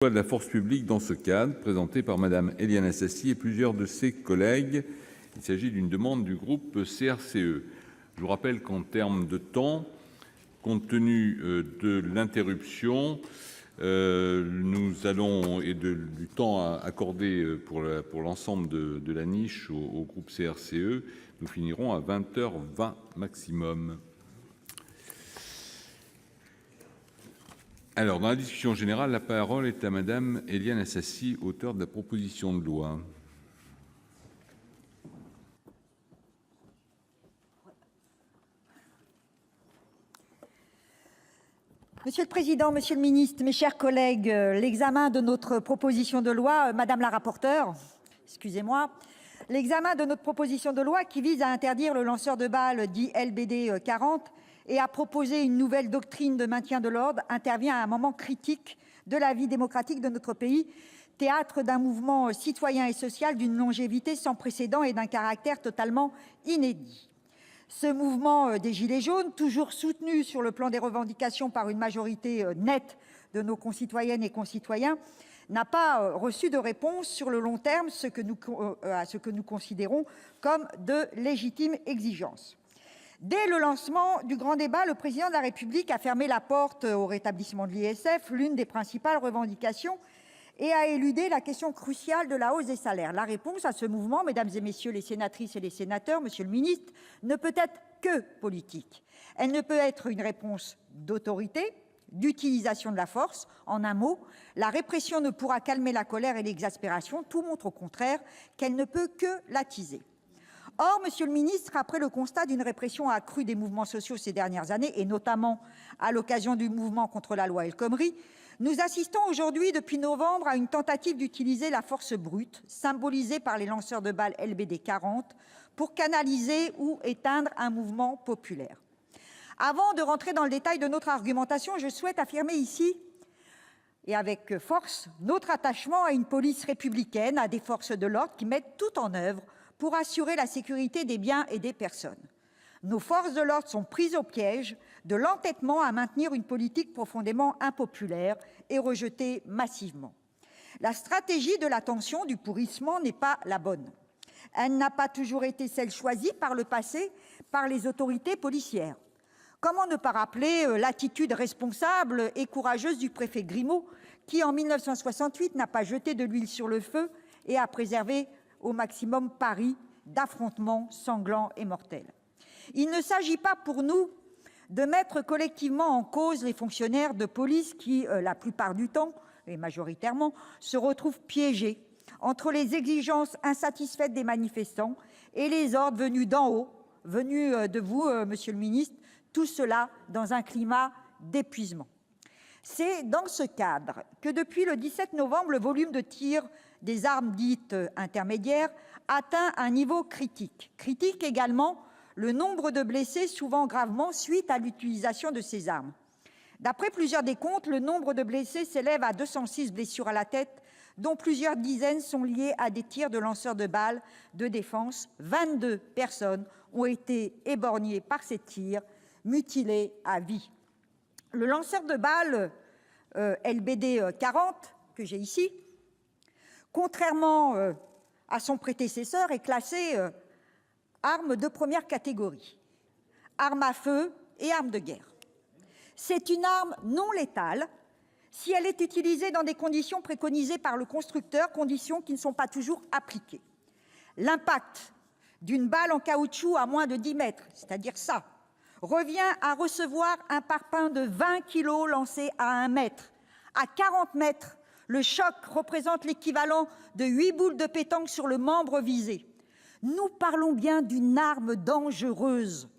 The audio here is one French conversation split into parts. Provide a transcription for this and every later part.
de la force publique dans ce cadre, présentée par Mme Éliane Assassi et plusieurs de ses collègues. Il s'agit d'une demande du groupe CRCE. Je vous rappelle qu'en termes de temps, compte tenu de l'interruption et du temps accordé pour l'ensemble de la niche au groupe CRCE, nous finirons à 20h20 maximum. Alors, dans la discussion générale, la parole est à Mme Éliane Assassi, auteure de la proposition de loi. Monsieur le Président, Monsieur le Ministre, mes chers collègues, l'examen de notre proposition de loi, Madame la rapporteure, excusez-moi, l'examen de notre proposition de loi qui vise à interdire le lanceur de balles dit LBD 40 et à proposer une nouvelle doctrine de maintien de l'ordre intervient à un moment critique de la vie démocratique de notre pays, théâtre d'un mouvement citoyen et social d'une longévité sans précédent et d'un caractère totalement inédit. Ce mouvement des Gilets jaunes, toujours soutenu sur le plan des revendications par une majorité nette de nos concitoyennes et concitoyens, n'a pas reçu de réponse sur le long terme à ce que nous considérons comme de légitimes exigences. Dès le lancement du grand débat, le Président de la République a fermé la porte au rétablissement de l'ISF, l'une des principales revendications, et a éludé la question cruciale de la hausse des salaires. La réponse à ce mouvement, mesdames et messieurs les sénatrices et les sénateurs, monsieur le ministre, ne peut être que politique. Elle ne peut être une réponse d'autorité, d'utilisation de la force. En un mot, la répression ne pourra calmer la colère et l'exaspération. Tout montre au contraire qu'elle ne peut que l'attiser. Or, monsieur le ministre, après le constat d'une répression accrue des mouvements sociaux ces dernières années, et notamment à l'occasion du mouvement contre la loi El Khomri, nous assistons aujourd'hui, depuis novembre, à une tentative d'utiliser la force brute, symbolisée par les lanceurs de balles LBD 40, pour canaliser ou éteindre un mouvement populaire. Avant de rentrer dans le détail de notre argumentation, je souhaite affirmer ici, et avec force, notre attachement à une police républicaine, à des forces de l'ordre qui mettent tout en œuvre pour assurer la sécurité des biens et des personnes. Nos forces de l'ordre sont prises au piège de l'entêtement à maintenir une politique profondément impopulaire et rejetée massivement. La stratégie de la tension, du pourrissement, n'est pas la bonne. Elle n'a pas toujours été celle choisie par le passé par les autorités policières. Comment ne pas rappeler l'attitude responsable et courageuse du préfet Grimaud, qui, en 1968, n'a pas jeté de l'huile sur le feu et a préservé au maximum Paris d'affrontements sanglants et mortels. Il ne s'agit pas pour nous de mettre collectivement en cause les fonctionnaires de police qui, la plupart du temps, et majoritairement, se retrouvent piégés entre les exigences insatisfaites des manifestants et les ordres venus d'en haut, venus de vous, monsieur le ministre, tout cela dans un climat d'épuisement. C'est dans ce cadre que, depuis le 17 novembre, le volume de tir des armes dites intermédiaires atteint un niveau critique. Critique également le nombre de blessés, souvent gravement, suite à l'utilisation de ces armes. D'après plusieurs décomptes, le nombre de blessés s'élève à 206 blessures à la tête, dont plusieurs dizaines sont liées à des tirs de lanceurs de balles de défense. 22 personnes ont été éborgnées par ces tirs, mutilées à vie. Le lanceur de balles LBD 40, que j'ai ici, contrairement à son prédécesseur, est classé arme de première catégorie, arme à feu et arme de guerre. C'est une arme non létale si elle est utilisée dans des conditions préconisées par le constructeur, conditions qui ne sont pas toujours appliquées. L'impact d'une balle en caoutchouc à moins de 10 mètres, c'est-à-dire ça, revient à recevoir un parpaing de 20 kilos lancé à 1 mètre. À 40 mètres, le choc représente l'équivalent de 8 boules de pétanque sur le membre visé. Nous parlons bien d'une arme dangereuse,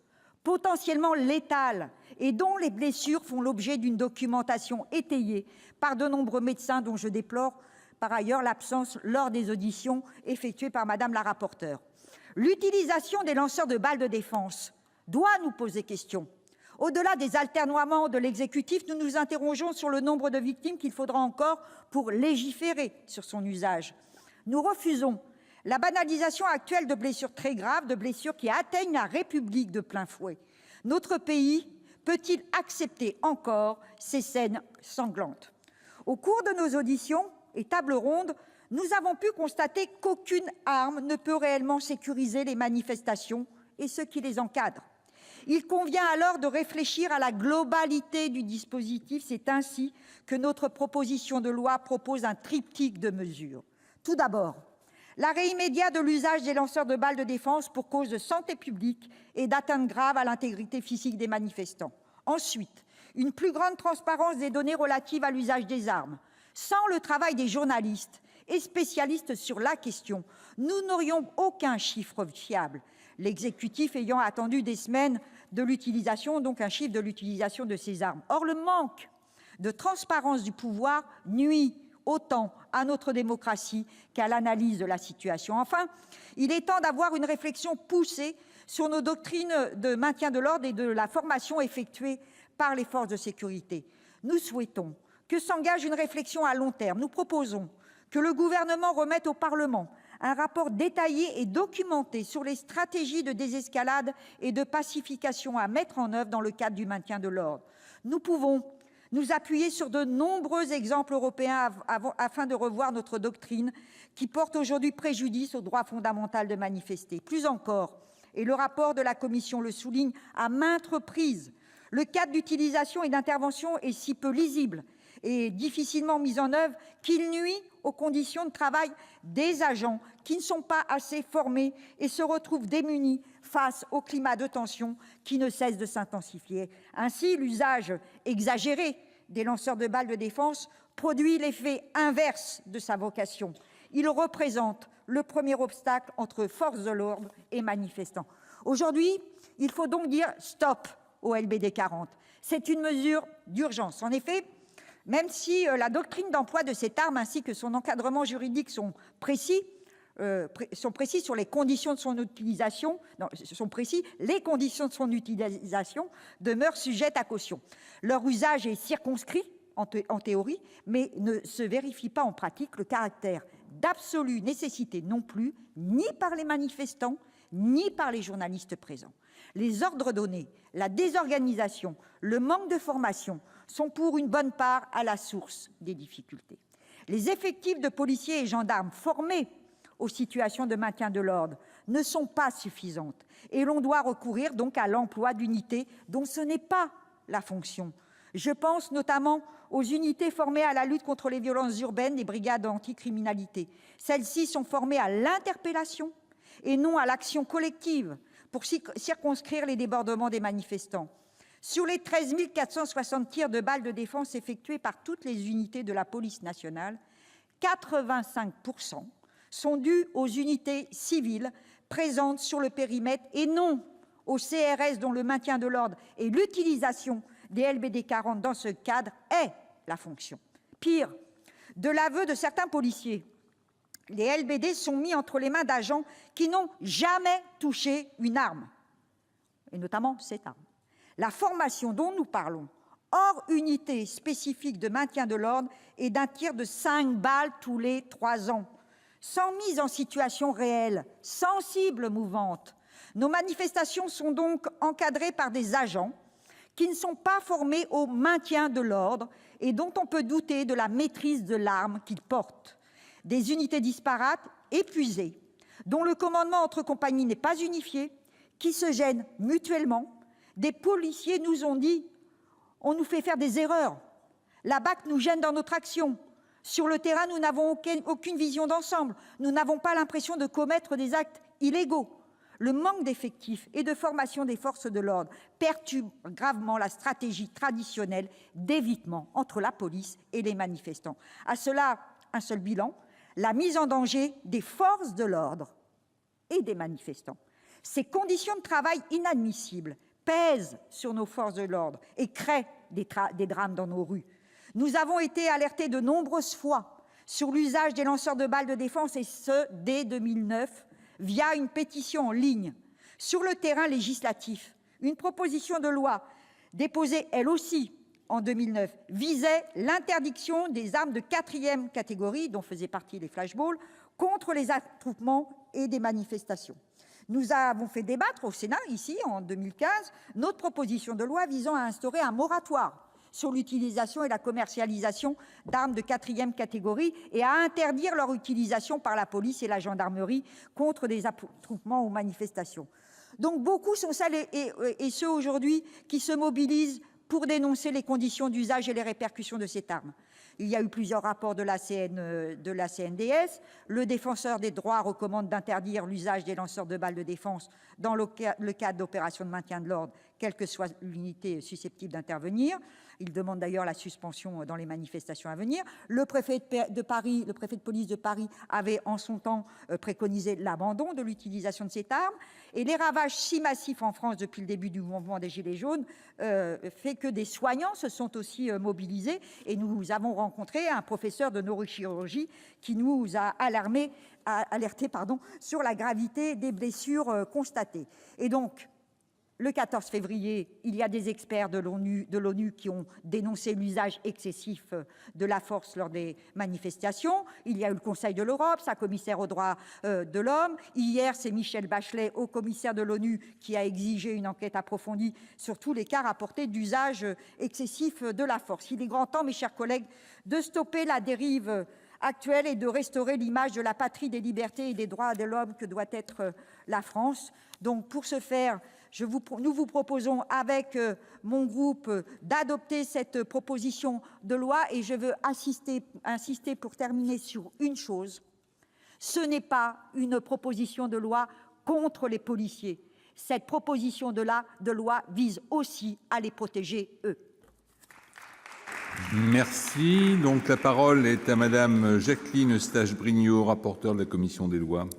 potentiellement létale, et dont les blessures font l'objet d'une documentation étayée par de nombreux médecins, dont je déplore par ailleurs l'absence lors des auditions effectuées par Mme la rapporteure. L'utilisation des lanceurs de balles de défense doit nous poser question. Au-delà des atermoiements de l'exécutif, nous nous interrogeons sur le nombre de victimes qu'il faudra encore pour légiférer sur son usage. Nous refusons la banalisation actuelle de blessures très graves, de blessures qui atteignent la République de plein fouet. Notre pays peut-il accepter encore ces scènes sanglantes ? Au cours de nos auditions et tables rondes, nous avons pu constater qu'aucune arme ne peut réellement sécuriser les manifestations et ceux qui les encadrent. Il convient alors de réfléchir à la globalité du dispositif. C'est ainsi que notre proposition de loi propose un triptyque de mesures. Tout d'abord, l'arrêt immédiat de l'usage des lanceurs de balles de défense pour cause de santé publique et d'atteinte grave à l'intégrité physique des manifestants. Ensuite, une plus grande transparence des données relatives à l'usage des armes. Sans le travail des journalistes et spécialistes sur la question, nous n'aurions aucun chiffre fiable, l'exécutif ayant attendu des semaines de l'utilisation, donc un chiffre de l'utilisation de ces armes. Or, le manque de transparence du pouvoir nuit autant à notre démocratie qu'à l'analyse de la situation. Enfin, il est temps d'avoir une réflexion poussée sur nos doctrines de maintien de l'ordre et de la formation effectuée par les forces de sécurité. Nous souhaitons que s'engage une réflexion à long terme. Nous proposons que le Gouvernement remette au Parlement un rapport détaillé et documenté sur les stratégies de désescalade et de pacification à mettre en oeuvre dans le cadre du maintien de l'ordre. Nous pouvons nous appuyer sur de nombreux exemples européens afin de revoir notre doctrine qui porte aujourd'hui préjudice au droit fondamental de manifester. Plus encore, et le rapport de la Commission le souligne à maintes reprises, le cadre d'utilisation et d'intervention est si peu lisible et difficilement mis en oeuvre qu'il nuit aux conditions de travail des agents qui ne sont pas assez formés et se retrouvent démunis face au climat de tension qui ne cesse de s'intensifier. Ainsi, l'usage exagéré des lanceurs de balles de défense produit l'effet inverse de sa vocation. Il représente le premier obstacle entre forces de l'ordre et manifestants. Aujourd'hui, il faut donc dire stop au LBD 40. C'est une mesure d'urgence. En effet, même si la doctrine d'emploi de cette arme ainsi que son encadrement juridique sont précis sur les conditions de son utilisation, les conditions de son utilisation demeurent sujettes à caution. Leur usage est circonscrit en théorie, mais ne se vérifie pas en pratique. Le caractère d'absolue nécessité non plus, ni par les manifestants, ni par les journalistes présents. Les ordres donnés, la désorganisation, le manque de formation sont pour une bonne part à la source des difficultés. Les effectifs de policiers et gendarmes formés aux situations de maintien de l'ordre ne sont pas suffisants et l'on doit recourir donc à l'emploi d'unités dont ce n'est pas la fonction. Je pense notamment aux unités formées à la lutte contre les violences urbaines, les brigades anticriminalité. Celles-ci sont formées à l'interpellation et non à l'action collective pour circonscrire les débordements des manifestants. Sur les 13 460 tirs de balles de défense effectués par toutes les unités de la police nationale, 85% sont dus aux unités civiles présentes sur le périmètre et non aux CRS dont le maintien de l'ordre et l'utilisation des LBD 40 dans ce cadre est la fonction. Pire, de l'aveu de certains policiers, les LBD sont mis entre les mains d'agents qui n'ont jamais touché une arme, et notamment cette arme. La formation dont nous parlons, hors unité spécifique de maintien de l'ordre, est d'un tir de 5 balles tous les 3 ans, sans mise en situation réelle, sans cible mouvante. Nos manifestations sont donc encadrées par des agents qui ne sont pas formés au maintien de l'ordre et dont on peut douter de la maîtrise de l'arme qu'ils portent. Des unités disparates, épuisées, dont le commandement entre compagnies n'est pas unifié, qui se gênent mutuellement. Des policiers nous ont dit « on nous fait faire des erreurs, la BAC nous gêne dans notre action, sur le terrain nous n'avons aucune vision d'ensemble, nous n'avons pas l'impression de commettre des actes illégaux ». Le manque d'effectifs et de formation des forces de l'ordre perturbe gravement la stratégie traditionnelle d'évitement entre la police et les manifestants. À cela, un seul bilan, la mise en danger des forces de l'ordre et des manifestants. Ces conditions de travail inadmissibles pèsent sur nos forces de l'ordre et créent des drames dans nos rues. Nous avons été alertés de nombreuses fois sur l'usage des lanceurs de balles de défense, et ce, dès 2009, via une pétition en ligne. Sur le terrain législatif, une proposition de loi déposée, elle aussi, en 2009, visait l'interdiction des armes de 4e catégorie, dont faisaient partie les flashballs, contre les attroupements et des manifestations. Nous avons fait débattre au Sénat, ici, en 2015, notre proposition de loi visant à instaurer un moratoire sur l'utilisation et la commercialisation d'armes de 4e catégorie et à interdire leur utilisation par la police et la gendarmerie contre des attroupements ou manifestations. Donc beaucoup sont celles et ceux aujourd'hui qui se mobilisent pour dénoncer les conditions d'usage et les répercussions de cette arme. Il y a eu plusieurs rapports de la CNDS. Le Défenseur des droits recommande d'interdire l'usage des lanceurs de balles de défense dans le cadre d'opérations de maintien de l'ordre, quelle que soit l'unité susceptible d'intervenir. Il demande d'ailleurs la suspension dans les manifestations à venir. Le préfet de police de Paris avait en son temps préconisé l'abandon de l'utilisation de cette arme. Et les ravages si massifs en France depuis le début du mouvement des Gilets jaunes fait que des soignants se sont aussi mobilisés. Et nous avons rencontré un professeur de neurochirurgie qui nous a alerté sur la gravité des blessures constatées. Et donc, le 14 février, il y a des experts de l'ONU qui ont dénoncé l'usage excessif de la force lors des manifestations. Il y a eu le Conseil de l'Europe, sa commissaire aux droits de l'homme. Hier, c'est Michelle Bachelet, haut-commissaire de l'ONU, qui a exigé une enquête approfondie sur tous les cas rapportés d'usage excessif de la force. Il est grand temps, mes chers collègues, de stopper la dérive actuelle et de restaurer l'image de la patrie des libertés et des droits de l'homme que doit être la France. Donc, pour ce faire, nous vous proposons avec mon groupe d'adopter cette proposition de loi et je veux insister pour terminer sur une chose. Ce n'est pas une proposition de loi contre les policiers. Cette proposition de loi vise aussi à les protéger, eux. Merci. Donc, la parole est à Madame Jacqueline Eustache-Brinio, rapporteure de la commission des lois.